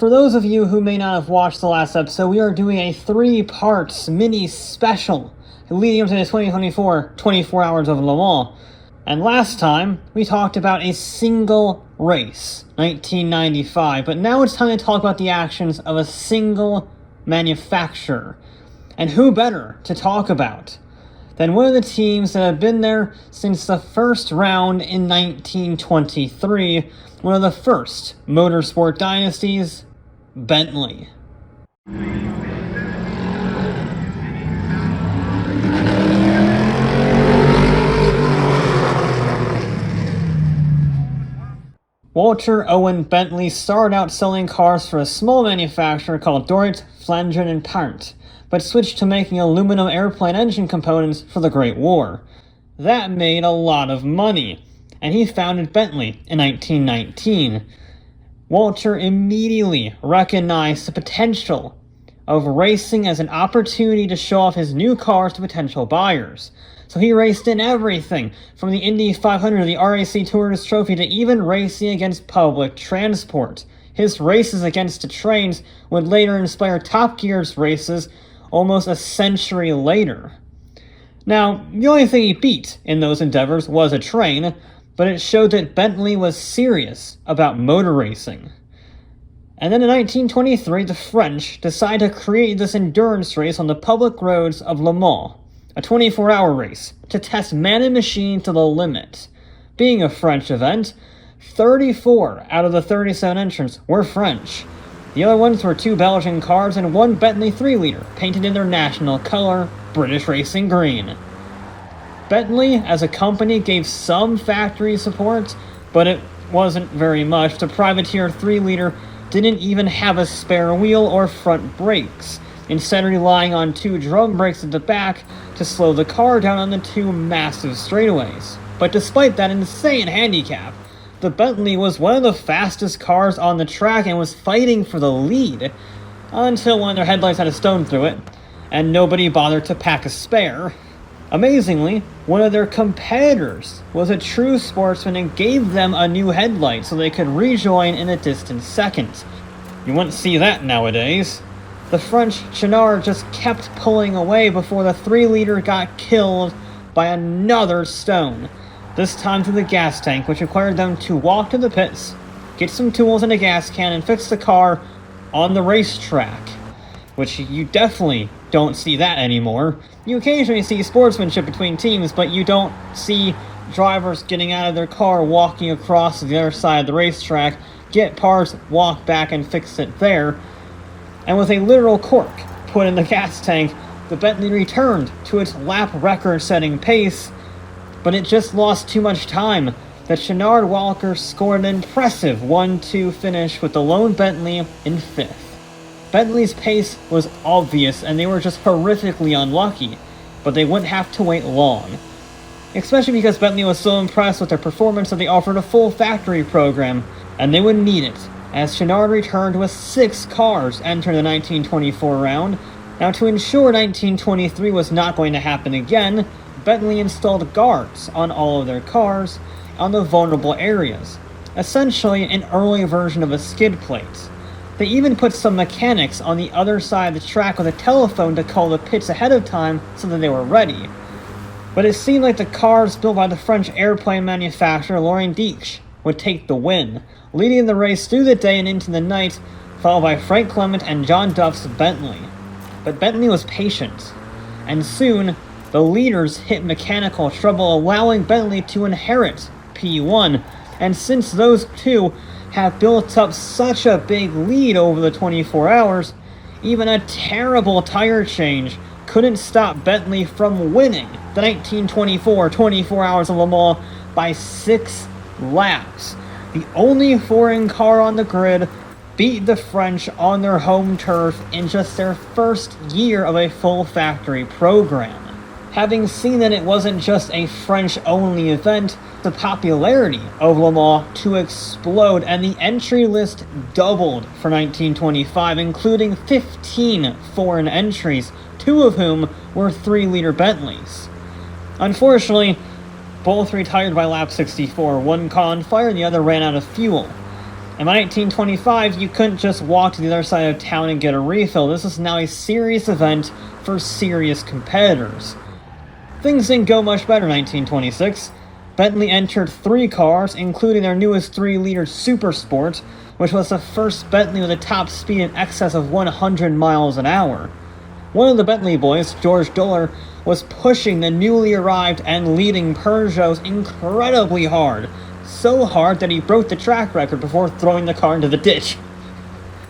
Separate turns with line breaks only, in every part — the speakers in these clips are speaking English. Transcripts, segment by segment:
For those of you who may not have watched the last episode, we are doing a 3-part mini special leading up to the 2024 24 Hours of Le Mans. And last time, we talked about a single race, 1995, but now it's time to talk about the actions of a single manufacturer. And who better to talk about than one of the teams that have been there since the first round in 1923, one of the first motorsport dynasties, Bentley. Walter Owen Bentley started out selling cars for a small manufacturer called Dorrit, Flanagan and Parent, but switched to making aluminum airplane engine components for the Great War. That made a lot of money, and he founded Bentley in 1919. Walter immediately recognized the potential of racing as an opportunity to show off his new cars to potential buyers. So he raced in everything, from the Indy 500 to the RAC Tourist Trophy to even racing against public transport. His races against the trains would later inspire Top Gear's races almost a century later. Now, the only thing he beat in those endeavors was a train, but it showed that Bentley was serious about motor racing. And then in 1923, the French decided to create this endurance race on the public roads of Le Mans, a 24-hour race to test man and machine to the limit. Being a French event, 34 out of the 37 entrants were French. The other ones were 2 Belgian cars and 1 Bentley 3-liter, painted in their national color, British Racing Green. Bentley, as a company, gave some factory support, but it wasn't very much. The privateer 3-liter didn't even have a spare wheel or front brakes, instead relying on 2 drum brakes at the back to slow the car down on the 2 massive straightaways. But despite that insane handicap, the Bentley was one of the fastest cars on the track and was fighting for the lead, until one of their headlights had a stone through it, and nobody bothered to pack a spare. Amazingly, one of their competitors was a true sportsman and gave them a new headlight so they could rejoin in a distant second. You wouldn't see that nowadays. The French Chenard just kept pulling away before the 3-liter got killed by another stone, this time through the gas tank, which required them to walk to the pits, get some tools and a gas can, and fix the car on the racetrack, which you definitely don't see that anymore. You occasionally see sportsmanship between teams, but you don't see drivers getting out of their car, walking across to the other side of the racetrack, get parts, walk back and fix it there. And with a literal cork put in the gas tank, the Bentley returned to its lap record-setting pace, but it just lost too much time. The Chenard Walker scored an impressive 1-2 finish with the lone Bentley in 5th. Bentley's pace was obvious and they were just horrifically unlucky, but they wouldn't have to wait long. Especially because Bentley was so impressed with their performance that they offered a full factory program, and they would need it, as Chenard returned with 6 cars entering the 1924 round. Now, to ensure 1923 was not going to happen again, Bentley installed guards on all of their cars on the vulnerable areas, essentially an early version of a skid plate. They even put some mechanics on the other side of the track with a telephone to call the pits ahead of time so that they were ready. But it seemed like the cars built by the French airplane manufacturer Laurent Dietrich would take the win, leading the race through the day and into the night, followed by Frank Clement and John Duff's Bentley. But Bentley was patient, and soon the leaders hit mechanical trouble, allowing Bentley to inherit P1, and since those two have built up such a big lead over the 24 hours, even a terrible tire change couldn't stop Bentley from winning the 1924 24 Hours of Le Mans by 6 laps. The only foreign car on the grid beat the French on their home turf in just their first year of a full factory program. Having seen that it wasn't just a French-only event, the popularity of Le Mans to explode, and the entry list doubled for 1925, including 15 foreign entries, 2 of whom were 3-liter Bentleys. Unfortunately, both retired by lap 64. One caught on fire and the other ran out of fuel. And by 1925, you couldn't just walk to the other side of town and get a refill. This is now a serious event for serious competitors. Things didn't go much better in 1926. Bentley entered 3 cars, including their newest 3-liter Super Sport, which was the first Bentley with a top speed in excess of 100 miles an hour. One of the Bentley boys, George Duller, was pushing the newly arrived and leading Peugeots incredibly hard, so hard that he broke the track record before throwing the car into the ditch.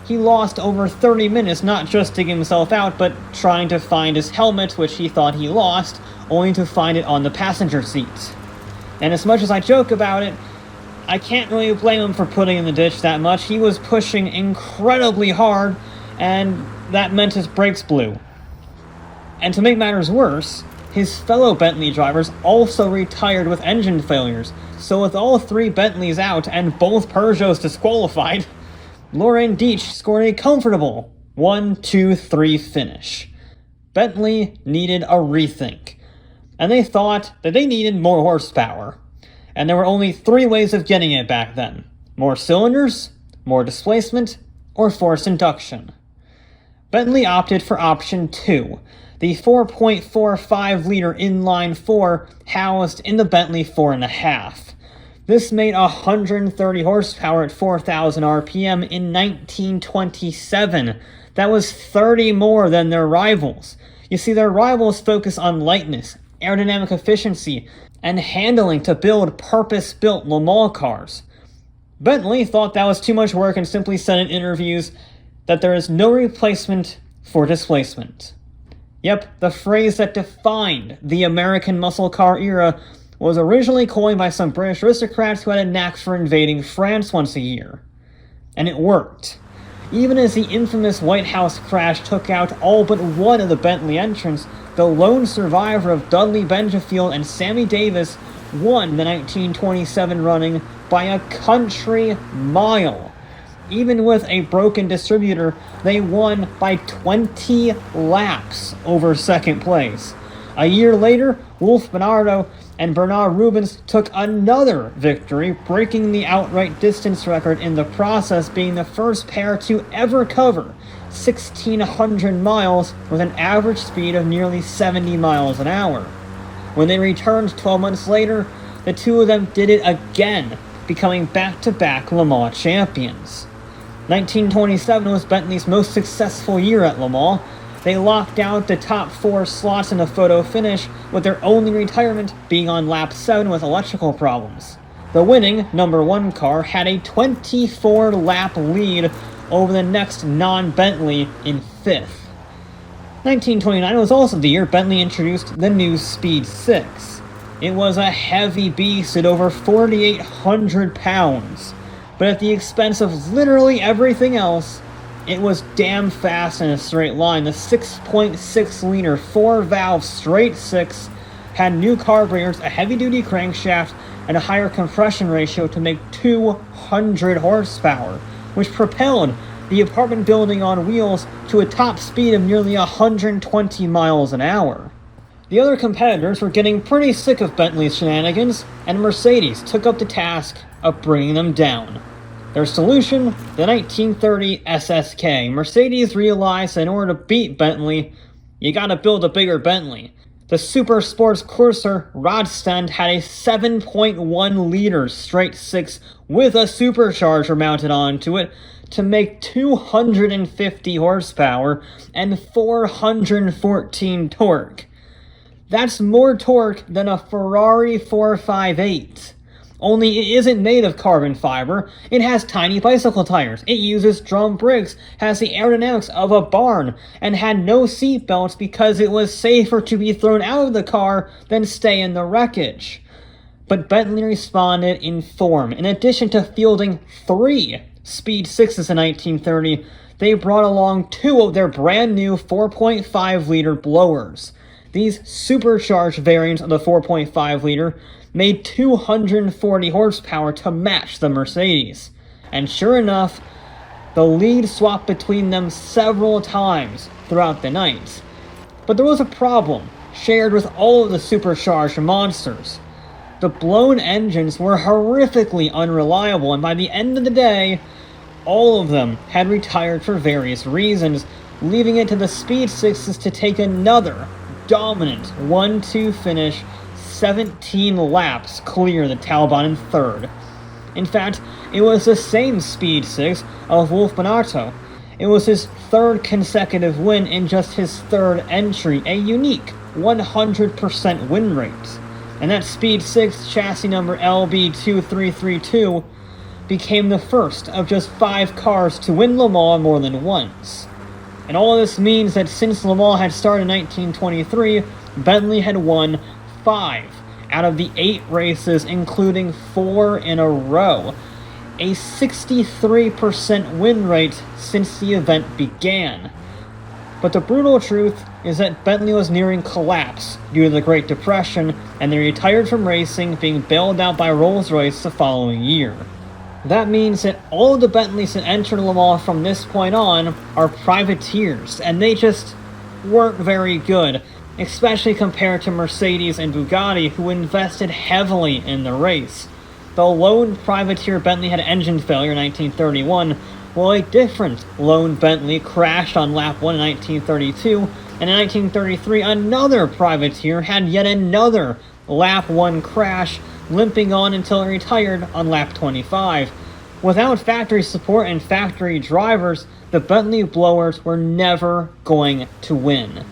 He lost over 30 minutes not just digging himself out, but trying to find his helmet, which he thought he lost, only to find it on the passenger seat. And as much as I joke about it, I can't really blame him for putting in the ditch that much. He was pushing incredibly hard, and that meant his brakes blew. And to make matters worse, his fellow Bentley drivers also retired with engine failures, so with all 3 Bentleys out and both Peugeots disqualified, Laurent Dietsch scored a comfortable 1-2-3 finish. Bentley needed a rethink, and they thought that they needed more horsepower. And there were only 3 ways of getting it back then: more cylinders, more displacement, or forced induction. Bentley opted for option 2, the 4.45-liter inline-4 housed in the Bentley 4.5. This made 130 horsepower at 4,000 RPM in 1927. That was 30 more than their rivals. You see, their rivals focus on lightness, aerodynamic efficiency, and handling to build purpose-built Le Mans cars. Bentley thought that was too much work and simply said in interviews that there is no replacement for displacement. Yep, the phrase that defined the American muscle car era was originally coined by some British aristocrats who had a knack for invading France once a year. And it worked. Even as the infamous White House crash took out all but one of the Bentley entrants, the lone survivor of Dudley Benjafield and Sammy Davis won the 1927 running by a country mile. Even with a broken distributor, they won by 20 laps over second place. A year later, Wolf Bernardo and Bernard Rubens took another victory, breaking the outright distance record in the process, being the first pair to ever cover 1,600 miles with an average speed of nearly 70 miles an hour. When they returned 12 months later, the two of them did it again, becoming back-to-back Le Mans champions. 1927 was Bentley's most successful year at Le Mans. They locked out the top 4 slots in the photo finish, with their only retirement being on lap 7 with electrical problems. The winning number 1 car had a 24-lap lead over the next non-Bentley in 5th. 1929 was also the year Bentley introduced the new Speed 6. It was a heavy beast at over 4,800 pounds, but at the expense of literally everything else, it was damn fast in a straight line. The 6.6-liter 4-valve straight 6 had new carburetors, a heavy-duty crankshaft, and a higher compression ratio to make 200 horsepower, which propelled the apartment building on wheels to a top speed of nearly 120 miles an hour. The other competitors were getting pretty sick of Bentley's shenanigans, and Mercedes took up the task of bringing them down. Their solution, the 1930 SSK. Mercedes realized that in order to beat Bentley, you gotta build a bigger Bentley. The Super Sports Courser Rodstand had a 7.1-liter straight 6 with a supercharger mounted onto it to make 250 horsepower and 414 torque. That's more torque than a Ferrari 458. Only it isn't made of carbon fiber. It has tiny bicycle tires. It uses drum brakes, has the aerodynamics of a barn, and had no seat belts because it was safer to be thrown out of the car than stay in the wreckage. But Bentley responded in form. In addition to fielding 3 Speed 6s in 1930, they brought along 2 of their brand new 4.5-liter blowers. These supercharged variants of the 4.5-liter made 240 horsepower to match the Mercedes. And sure enough, the lead swapped between them several times throughout the night. But there was a problem shared with all of the supercharged monsters. The blown engines were horrifically unreliable, and by the end of the day, all of them had retired for various reasons, leaving it to the Speed Sixes to take another dominant 1-2 finish, 17 laps clear the Talbot in third. In fact, it was the same Speed Six of Wolf Bonatto. It was his third consecutive win in just his third entry, a unique 100% win rate. And that Speed 6 chassis number LB2332 became the first of just 5 cars to win Le Mans more than once. And all of this means that since Le Mans had started in 1923, Bentley had won 5 out of the 8 races, including 4 in a row. A 63% win rate since the event began. But the brutal truth is that Bentley was nearing collapse due to the Great Depression, and they retired from racing, being bailed out by Rolls-Royce the following year. That means that all of the Bentleys that entered Le Mans from this point on are privateers, and they just weren't very good, especially compared to Mercedes and Bugatti, who invested heavily in the race. The lone privateer Bentley had engine failure in 1931, while a different lone Bentley crashed on lap 1 in 1932, and in 1933 another privateer had yet another lap 1 crash, limping on until it retired on lap 25. Without factory support and factory drivers, the Bentley blowers were never going to win.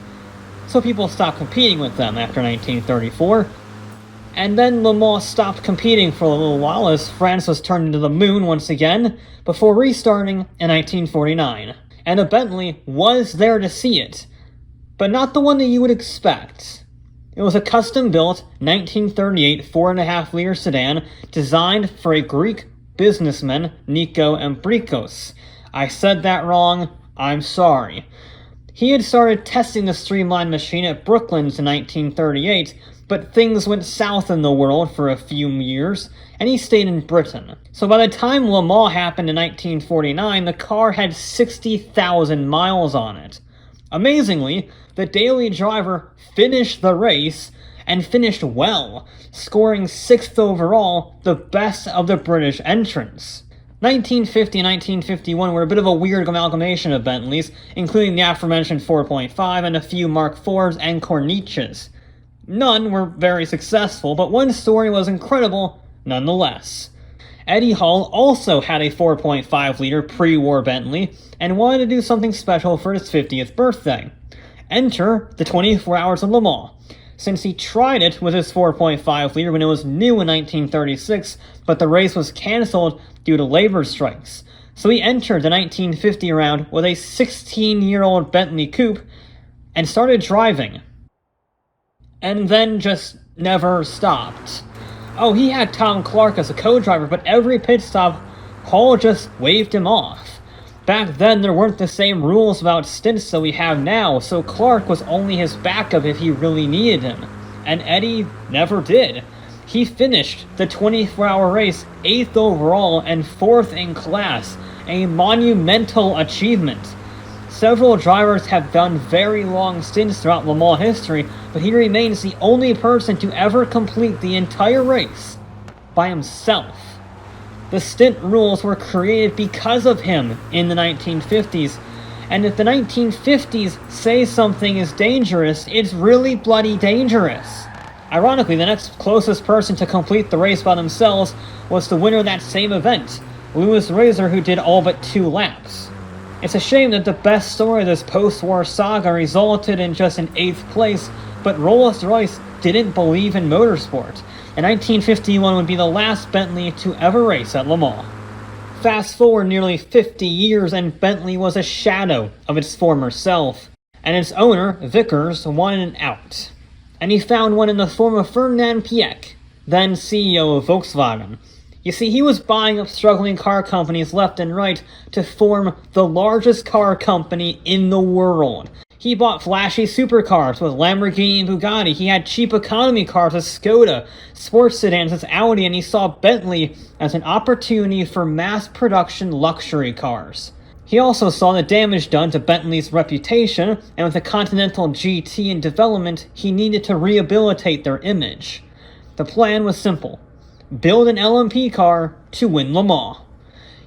So people stopped competing with them after 1934. And then Le Mans stopped competing for a little while as France was turned into the moon once again, before restarting in 1949. And a Bentley was there to see it, but not the one that you would expect. It was a custom-built 1938 4.5-liter sedan designed for a Greek businessman, Nico Ambrikos. I said that wrong, I'm sorry. He had started testing the streamlined machine at Brooklands in 1938, but things went south in the world for a few years, and he stayed in Britain. So by the time Le Mans happened in 1949, the car had 60,000 miles on it. Amazingly, the daily driver finished the race, and finished well, scoring 6th overall, the best of the British entrants. 1950 and 1951 were a bit of a weird amalgamation of Bentleys, including the aforementioned 4.5 and a few Mark IVs and Corniches. None were very successful, but one story was incredible nonetheless. Eddie Hall also had a 4.5-liter pre-war Bentley and wanted to do something special for his 50th birthday. Enter the 24 Hours of Le Mans, since he tried it with his 4.5-liter when it was new in 1936, but the race was cancelled due to labor strikes. So he entered the 1950 round with a 16-year-old Bentley coupe and started driving. And then just never stopped. Oh, he had Tom Clark as a co-driver, but every pit stop, Hall just waved him off. Back then, there weren't the same rules about stints that we have now, so Clark was only his backup if he really needed him. And Eddie never did. He finished the 24-hour race 8th overall and 4th in class, a monumental achievement. Several drivers have done very long stints throughout Le Mans history, but he remains the only person to ever complete the entire race by himself. The stint rules were created because of him in the 1950s, and if the 1950s say something is dangerous, it's really bloody dangerous. Ironically, the next closest person to complete the race by themselves was the winner of that same event, Louis Razor, who did all but 2 laps. It's a shame that the best story of this post-war saga resulted in just an 8th place, but Rolls-Royce didn't believe in motorsport, and 1951 would be the last Bentley to ever race at Le Mans. Fast forward nearly 50 years and Bentley was a shadow of its former self, and its owner, Vickers, wanted an out. And he found one in the form of Ferdinand Piëch, then CEO of Volkswagen. You see, he was buying up struggling car companies left and right to form the largest car company in the world. He bought flashy supercars with Lamborghini and Bugatti. He had cheap economy cars with Skoda, sports sedans with Audi, and he saw Bentley as an opportunity for mass production luxury cars. He also saw the damage done to Bentley's reputation, and with the Continental GT in development, he needed to rehabilitate their image. The plan was simple: build an LMP car to win Le Mans.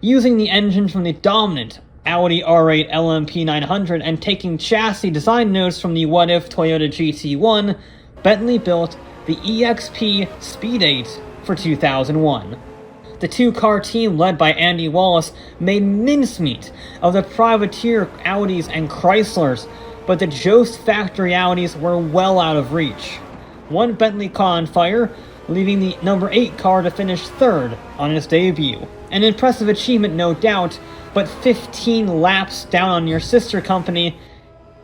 Using the engine from the dominant Audi R8 LMP 900 and taking chassis design notes from the what-if Toyota GT1, Bentley built the EXP Speed 8 for 2001. The two-car team led by Andy Wallace made mincemeat of the privateer Audis and Chryslers, but the Jost factory Audis were well out of reach. One Bentley caught on fire, leaving the number 8 car to finish third on its debut. An impressive achievement, no doubt, but 15 laps down on your sister company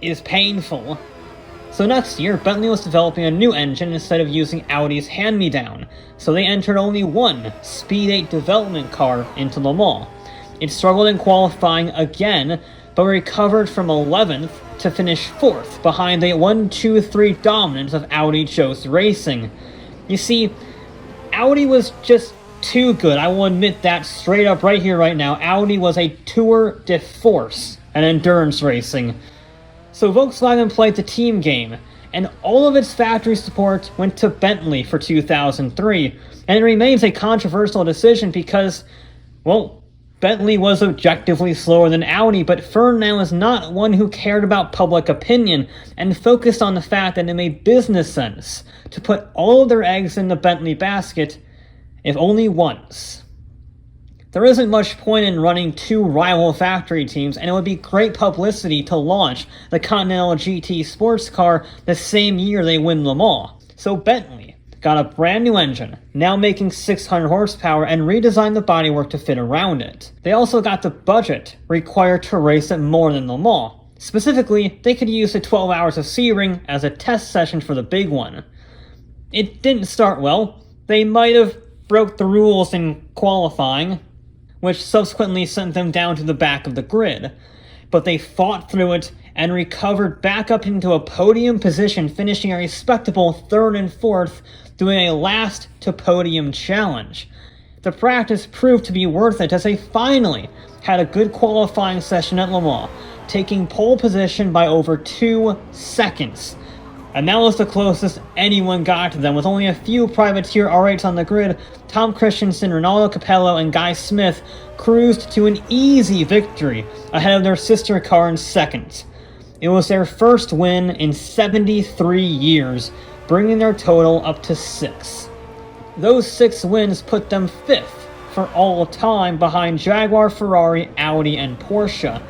is painful. So next year, Bentley was developing a new engine instead of using Audi's hand-me-down, so they entered only one Speed 8 development car into Le Mans. It struggled in qualifying again, but recovered from 11th to finish 4th behind the 1-2-3 dominance of Audi Jost Racing. You see, Audi was just too good. I will admit that straight up right here, right now. Audi was a tour de force at endurance racing. So Volkswagen played the team game, and all of its factory support went to Bentley for 2003. And it remains a controversial decision because, well, Bentley was objectively slower than Audi, but Ferdinand was not one who cared about public opinion and focused on the fact that it made business sense to put all of their eggs in the Bentley basket, if only once. There isn't much point in running two rival factory teams, and it would be great publicity to launch the Continental GT sports car the same year they win Le Mans. So Bentley got a brand new engine, now making 600 horsepower, and redesigned the bodywork to fit around it. They also got the budget required to race it more than Le Mans. Specifically, they could use the 12 hours of Sebring as a test session for the big one. It didn't start well. They might have broke the rules in qualifying, which subsequently sent them down to the back of the grid. But they fought through it and recovered back up into a podium position, finishing a respectable 3rd and 4th, doing a last-to-podium challenge. The practice proved to be worth it as they finally had a good qualifying session at Le Mans, taking pole position by over 2 seconds. And that was the closest anyone got to them. With only a few privateer R8s on the grid, Tom Christensen, Ronaldo Capello, and Guy Smith cruised to an easy victory ahead of their sister car in second. It was their first win in 73 years, bringing their total up to 6. Those 6 wins put them 5th for all time behind Jaguar, Ferrari, Audi, and Porsche.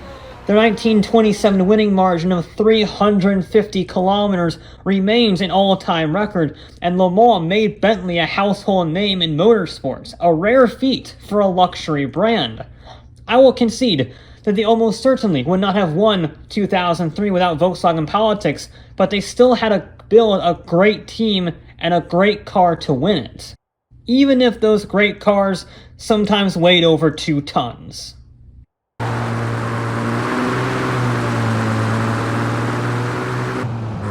Their 1927 winning margin of 350 kilometers remains an all-time record, and Le Mans made Bentley a household name in motorsports, a rare feat for a luxury brand. I will concede that they almost certainly would not have won 2003 without Volkswagen politics, but they still had to build a great team and a great car to win it, even if those great cars sometimes weighed over 2 tons.